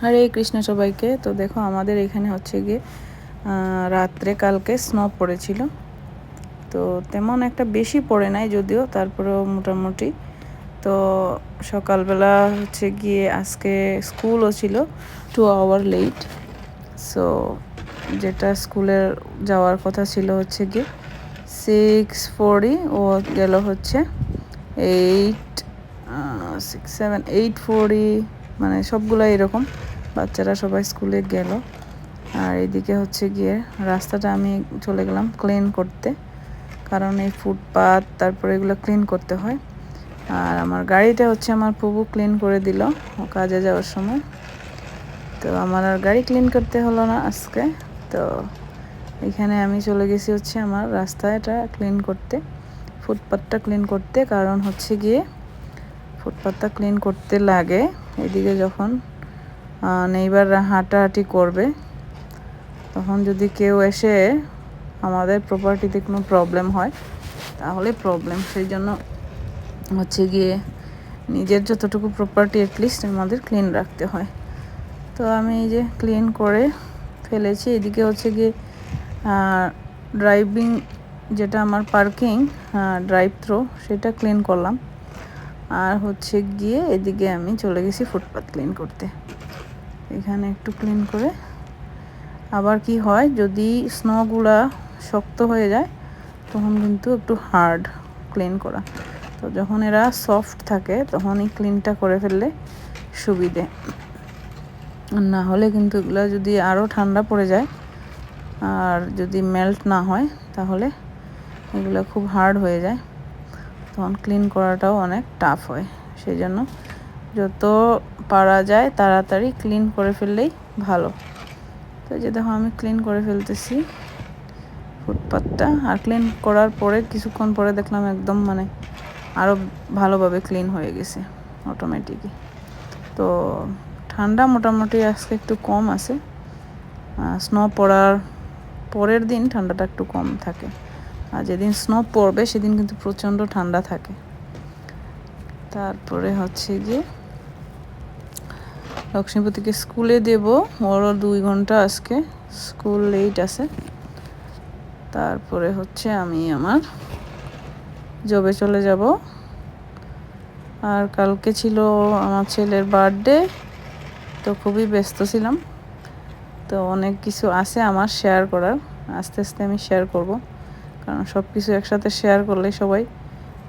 হরে কৃষ্ণ সবাইকে। তো দেখো আমাদের এখানে হচ্ছে গিয়ে রাত্রে কালকে স্নো পড়েছিল। তো তেমন একটা বেশি পড়ে নাই যদিও, তারপরেও মোটামুটি। তো সকালবেলা হচ্ছে গিয়ে আজকে স্কুলও ছিল 2 আওয়ার লেট। সো যেটা স্কুলের যাওয়ার কথা ছিল হচ্ছে গিয়ে 6:40, ও গেল হচ্ছে 8:40, মানে সবগুলো এরকম বাচ্চারা সবাই স্কুলে গেল। আর এদিকে হচ্ছে গিয়ে রাস্তাটা আমি চলে গেলাম ক্লিন করতে, কারণ এই ফুটপাথ তারপরে এগুলো ক্লিন করতে হয়। আর আমার গাড়িটা হচ্ছে আমার প্রভু ক্লিন করে দিল ও কাজে যাওয়ার সময়। তো আমার আর গাড়ি ক্লিন করতে হলো না আজকে। তো এখানে আমি চলে গেছি হচ্ছে আমার রাস্তাটা ক্লিন করতে, ফুটপাথটা ক্লিন করতে। কারণ হচ্ছে গিয়ে ফুটপাথটা ক্লিন করতে লাগে এদিকে যখন নেইবাররা হাঁটাহাঁটি করবে, তখন যদি কেউ এসে আমাদের প্রপার্টিতে কোনো প্রবলেম হয় তাহলে প্রবলেম। সেই জন্য হচ্ছে গিয়ে নিজের যতটুকু প্রপার্টি অ্যাটলিস্ট আমাদের ক্লিন রাখতে হয়। তো আমি এই যে ক্লিন করে ফেলেছি। এদিকে হচ্ছে গিয়ে ড্রাইভিং, যেটা আমার পার্কিং ড্রাইভ থ্রো, সেটা ক্লিন করলাম। আর হচ্ছে গিয়ে এদিকে আমি চলে গেছি ফুটপাথ ক্লিন করতে। এখানে একটু ক্লিন করে, আবার কি হয় যদি স্নোগুলা শক্ত হয়ে যায় তখন কিন্তু একটু হার্ড ক্লিন করা। তো যখন এরা সফট থাকে তখনই ক্লিনটা করে ফেললে সুবিধে। না হলে কিন্তু এগুলো যদি আরও ঠান্ডা পড়ে যায় আর যদি মেল্ট না হয় তাহলে এগুলো খুব হার্ড হয়ে যায়, তখন ক্লিন করাটাও অনেক টাফ হয়। সেই জন্য যত পারা যায় তাড়াতাড়ি ক্লিন করে ফেললেই ভালো। তো যে দেখো আমি ক্লিন করে ফেলতেছি ফুটপাথটা। আর ক্লিন করার পরে কিছুক্ষণ পরে দেখলাম একদম মানে আরও ভালোভাবে ক্লিন হয়ে গেছে অটোমেটিকই। তো ঠান্ডা মোটামুটি আজকে একটু কম আছে। স্নো পড়ার পরের দিন ঠান্ডাটা একটু কম থাকে, আর যেদিন স্নো পড়বে সেদিন কিন্তু প্রচণ্ড ঠান্ডা থাকে। তারপরে হচ্ছে গিয়ে লক্ষ্মীপতিকে স্কুলে দেব, ওরও 2 ঘন্টা আজকে স্কুল লেট আছে। তারপরে হচ্ছে আমি আমার জবে চলে যাব। আর কালকে ছিল আমার ছেলের বার্থডে, তো খুবই ব্যস্ত ছিলাম। তো অনেক কিছু আছে আমার শেয়ার করার, আস্তে আস্তে আমি শেয়ার করব, কারণ সব কিছু একসাথে শেয়ার করলে সবাই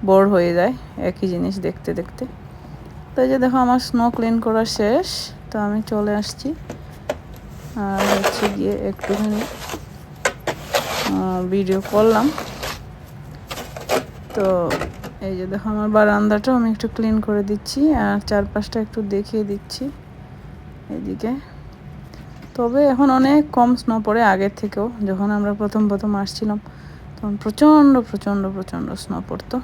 বোর হয়ে যায় একই জিনিস দেখতে দেখতে। তো এই যে দেখো আমার স্নো ক্লিন করা শেষ, তো আমি চলে আসছি। আর হচ্ছে গিয়ে একটুখানি ভিডিও করলাম। তো এই যে দেখো আমার বারান্দাটাও আমি একটু ক্লিন করে দিচ্ছি, আর চারপাশটা একটু দেখিয়ে দিচ্ছি এদিকে। তবে এখন অনেক কম স্নো পড়ে আগের থেকেও। যখন আমরা প্রথম আসছিলাম তখন প্রচণ্ড প্রচণ্ড প্রচণ্ড স্নো পড়তো।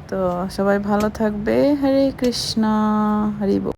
তো সবাই ভালো থাকবে। হরে কৃষ্ণ, হরি বল।